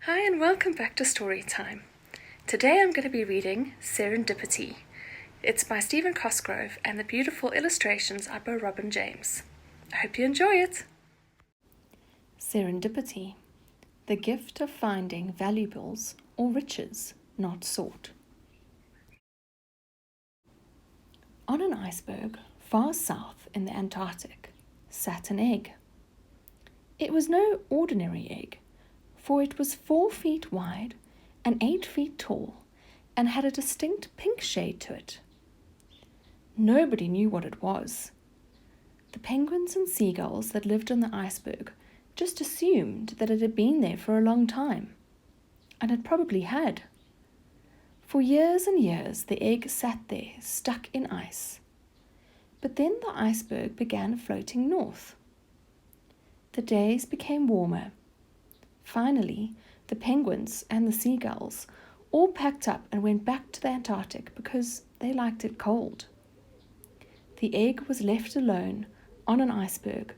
Hi and welcome back to Story Time. Today I'm going to be reading Serendipity. It's by Stephen Cosgrove and the beautiful illustrations are by Robin James. I hope you enjoy it. Serendipity, the gift of finding valuables or riches not sought. On an iceberg far south in the Antarctic sat an egg. It was no ordinary egg, for it was 4 feet wide and 8 feet tall and had a distinct pink shade to it. Nobody knew what it was. The penguins and seagulls that lived on the iceberg just assumed that it had been there for a long time, and it probably had. For years and years the egg sat there, stuck in ice. But then the iceberg began floating north. The days became warmer. Finally, the penguins and the seagulls all packed up and went back to the Antarctic because they liked it cold. The egg was left alone on an iceberg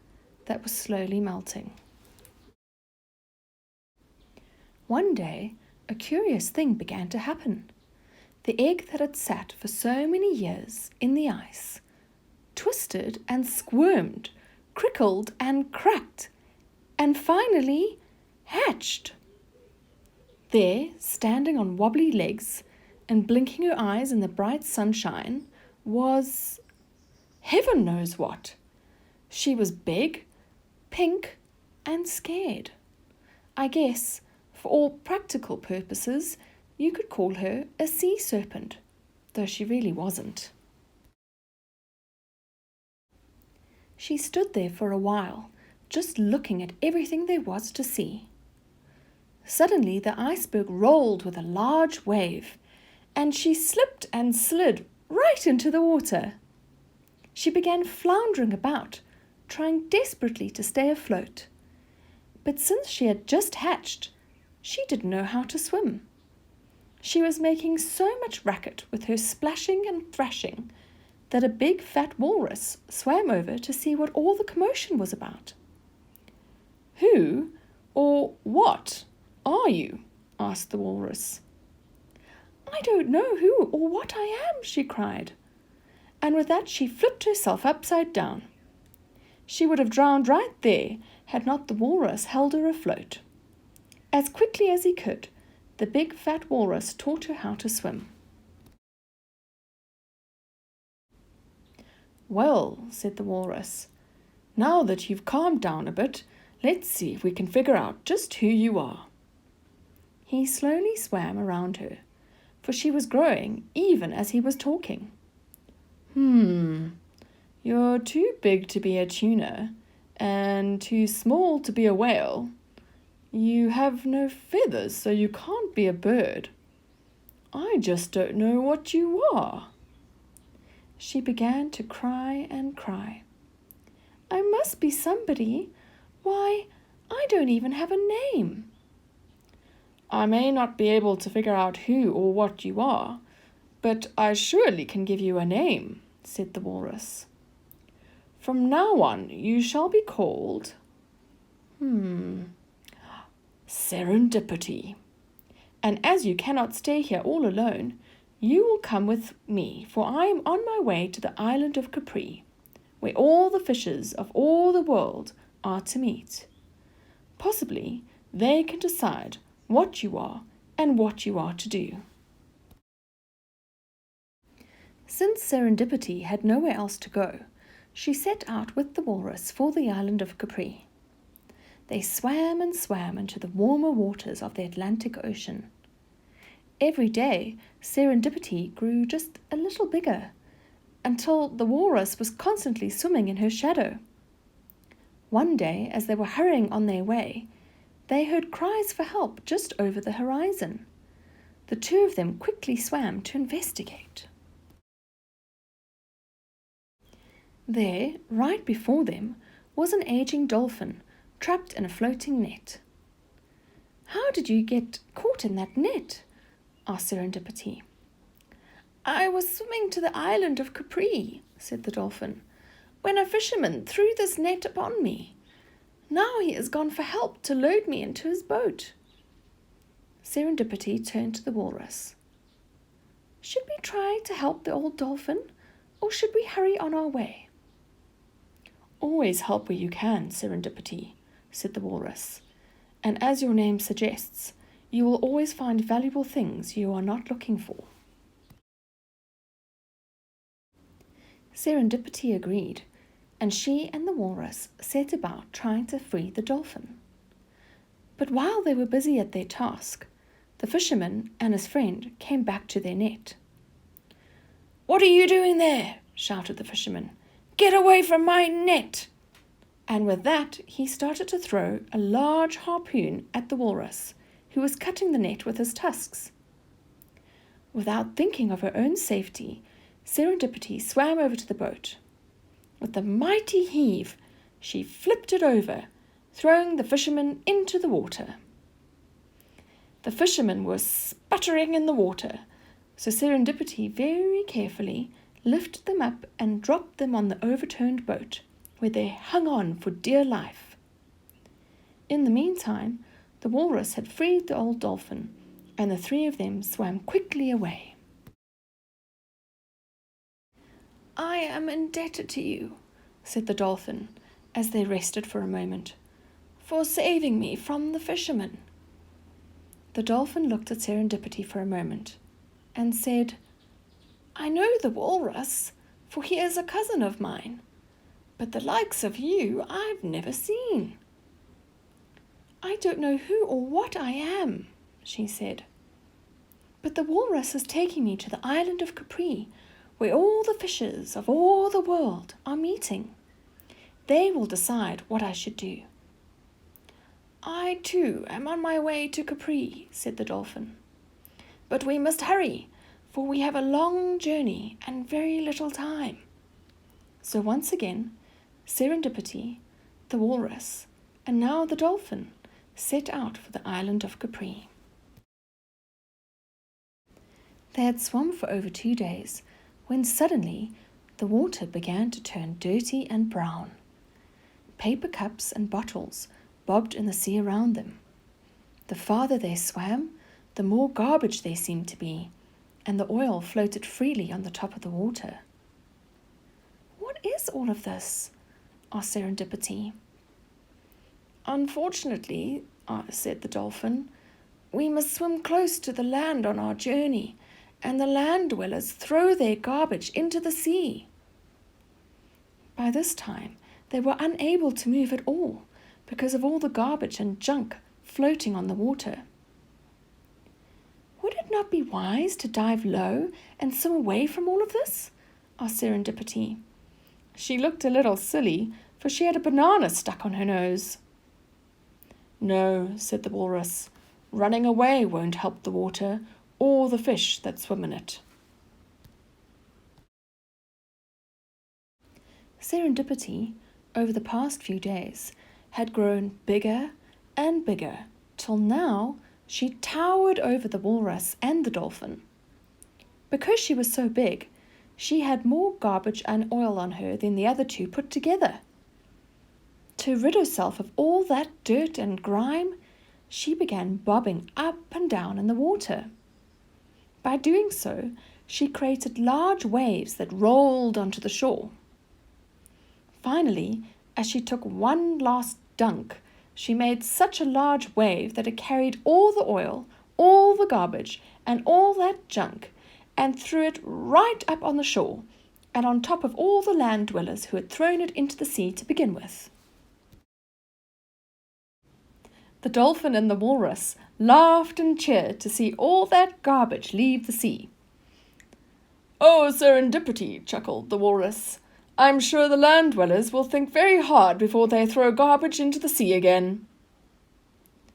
that was slowly melting. One day, a curious thing began to happen. The egg that had sat for so many years in the ice twisted and squirmed, crickled and cracked, and finally hatched. There, standing on wobbly legs and blinking her eyes in the bright sunshine, was heaven knows what. She was big, pink, and scared. I guess, for all practical purposes, you could call her a sea serpent, though she really wasn't. She stood there for a while, just looking at everything there was to see. Suddenly the iceberg rolled with a large wave, and she slipped and slid right into the water. She began floundering about, trying desperately to stay afloat. But since she had just hatched, she didn't know how to swim. She was making so much racket with her splashing and thrashing that a big fat walrus swam over to see what all the commotion was about. "Who or what are you?" asked the walrus. "I don't know who or what I am," she cried. And with that she flipped herself upside down. She would have drowned right there had not the walrus held her afloat. As quickly as he could, the big fat walrus taught her how to swim. "Well," said the walrus, "now that you've calmed down a bit, let's see if we can figure out just who you are." He slowly swam around her, for she was growing even as he was talking. You're too big to be a tuna, and too small to be a whale. You have no feathers, so you can't be a bird. I just don't know what you are." She began to cry and cry. "I must be somebody. Why, I don't even have a name." "I may not be able to figure out who or what you are, but I surely can give you a name," said the walrus. "From now on you shall be called Serendipity. And as you cannot stay here all alone, you will come with me, for I am on my way to the island of Capri, where all the fishes of all the world are to meet. Possibly they can decide what you are and what you are to do." Since Serendipity had nowhere else to go, she set out with the walrus for the island of Capri. They swam and swam into the warmer waters of the Atlantic Ocean. Every day, Serendipity grew just a little bigger, until the walrus was constantly swimming in her shadow. One day, as they were hurrying on their way, they heard cries for help just over the horizon. The two of them quickly swam to investigate. There, right before them, was an aging dolphin trapped in a floating net. "How did you get caught in that net?" asked Serendipity. "I was swimming to the island of Capri," said the dolphin, "when a fisherman threw this net upon me. Now he has gone for help to load me into his boat." Serendipity turned to the walrus. Should we try to help the old dolphin, or should we hurry on our way? Always help where you can, Serendipity, said the walrus. And as your name suggests, you will always find valuable things you are not looking for. Serendipity agreed, and she and the walrus set about trying to free the dolphin. But while they were busy at their task, the fisherman and his friend came back to their net. "What are you doing there?" shouted the fisherman. "Get away from my net!" And with that he started to throw a large harpoon at the walrus, who was cutting the net with his tusks. Without thinking of her own safety, Serendipity swam over to the boat. With a mighty heave, she flipped it over, throwing the fisherman into the water. The fishermen were sputtering in the water, so Serendipity very carefully lifted them up and dropped them on the overturned boat, where they hung on for dear life. In the meantime, the walrus had freed the old dolphin, and the three of them swam quickly away. "I am indebted to you," said the dolphin, as they rested for a moment, "for saving me from the fishermen." The dolphin looked at Serendipity for a moment, and said, "I know the walrus, for he is a cousin of mine, but the likes of you I've never seen." "I don't know who or what I am," she said, "but the walrus is taking me to the island of Capri, where all the fishes of all the world are meeting. They will decide what I should do." "I, too, am on my way to Capri," said the dolphin. "But we must hurry, for we have a long journey and very little time." So once again, Serendipity, the walrus, and now the dolphin set out for the island of Capri. They had swum for over 2 days, when suddenly the water began to turn dirty and brown. Paper cups and bottles bobbed in the sea around them. The farther they swam, the more garbage there seemed to be, and the oil floated freely on the top of the water. "What is all of this?" asked Serendipity. "Unfortunately," said the dolphin, "we must swim close to the land on our journey, and the land dwellers throw their garbage into the sea." By this time, they were unable to move at all, because of all the garbage and junk floating on the water. "Would it not be wise to dive low and swim away from all of this?" asked Serendipity. She looked a little silly, for she had a banana stuck on her nose. "No," said the walrus, "running away won't help the water or the fish that swim in it." Serendipity, over the past few days, had grown bigger and bigger, till now she towered over the walrus and the dolphin. Because she was so big, she had more garbage and oil on her than the other two put together. To rid herself of all that dirt and grime, she began bobbing up and down in the water. By doing so, she created large waves that rolled onto the shore. Finally, as she took one last dunk, she made such a large wave that it carried all the oil, all the garbage, and all that junk, and threw it right up on the shore, and on top of all the land dwellers who had thrown it into the sea to begin with. The dolphin and the walrus laughed and cheered to see all that garbage leave the sea. "Oh, Serendipity," chuckled the walrus. "I'm sure the land dwellers will think very hard before they throw garbage into the sea again."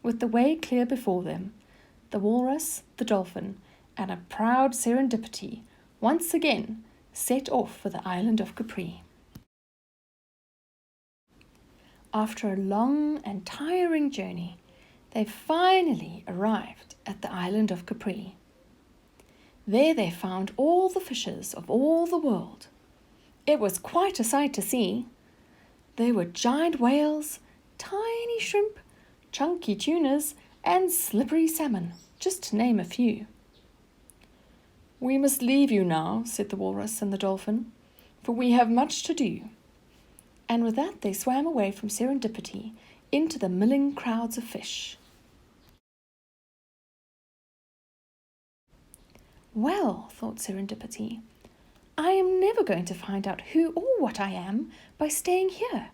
With the way clear before them, the walrus, the dolphin, and a proud Serendipity once again set off for the island of Capri. After a long and tiring journey, they finally arrived at the island of Capri. There they found all the fishes of all the world. It was quite a sight to see. There were giant whales, tiny shrimp, chunky tunas, and slippery salmon, just to name a few. "We must leave you now," said the walrus and the dolphin, "for we have much to do." And with that they swam away from Serendipity into the milling crowds of fish. Well, thought Serendipity, I am never going to find out who or what I am by staying here.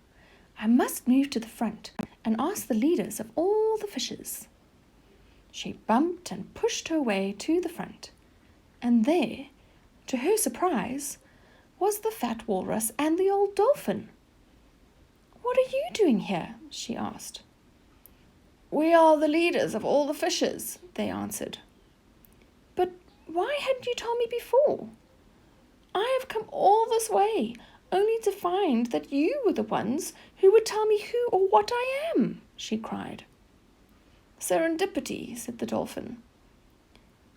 I must move to the front and ask the leaders of all the fishes. She bumped and pushed her way to the front, and there, to her surprise, was the fat walrus and the old dolphin. "What are you doing here?" she asked. "We are the leaders of all the fishes," they answered. "But why hadn't you told me before?" "I have come all this way only to find that you were the ones who would tell me who or what I am," she cried. "Serendipity," said the dolphin.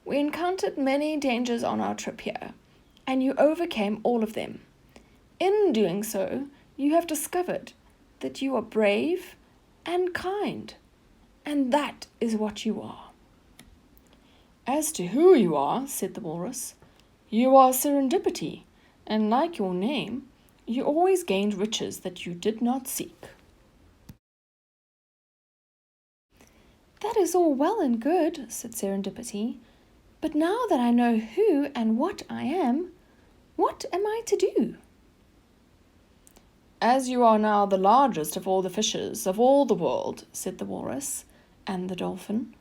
"We encountered many dangers on our trip here, and you overcame all of them. In doing so, you have discovered that you are brave and kind, and that is what you are." "As to who you are," said the walrus, "you are Serendipity, and like your name, you always gained riches that you did not seek." "That is all well and good," said Serendipity, "but now that I know who and what I am, what am I to do?" "As you are now the largest of all the fishes of all the world," said the walrus and the dolphin,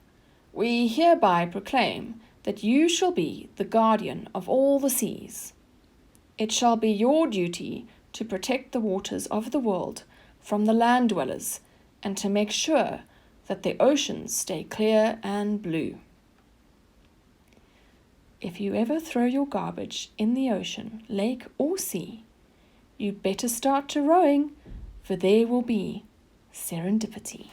"we hereby proclaim that you shall be the guardian of all the seas. It shall be your duty to protect the waters of the world from the land dwellers and to make sure that the oceans stay clear and blue. If you ever throw your garbage in the ocean, lake, or sea, you'd better start to rowing, for there will be serendipity."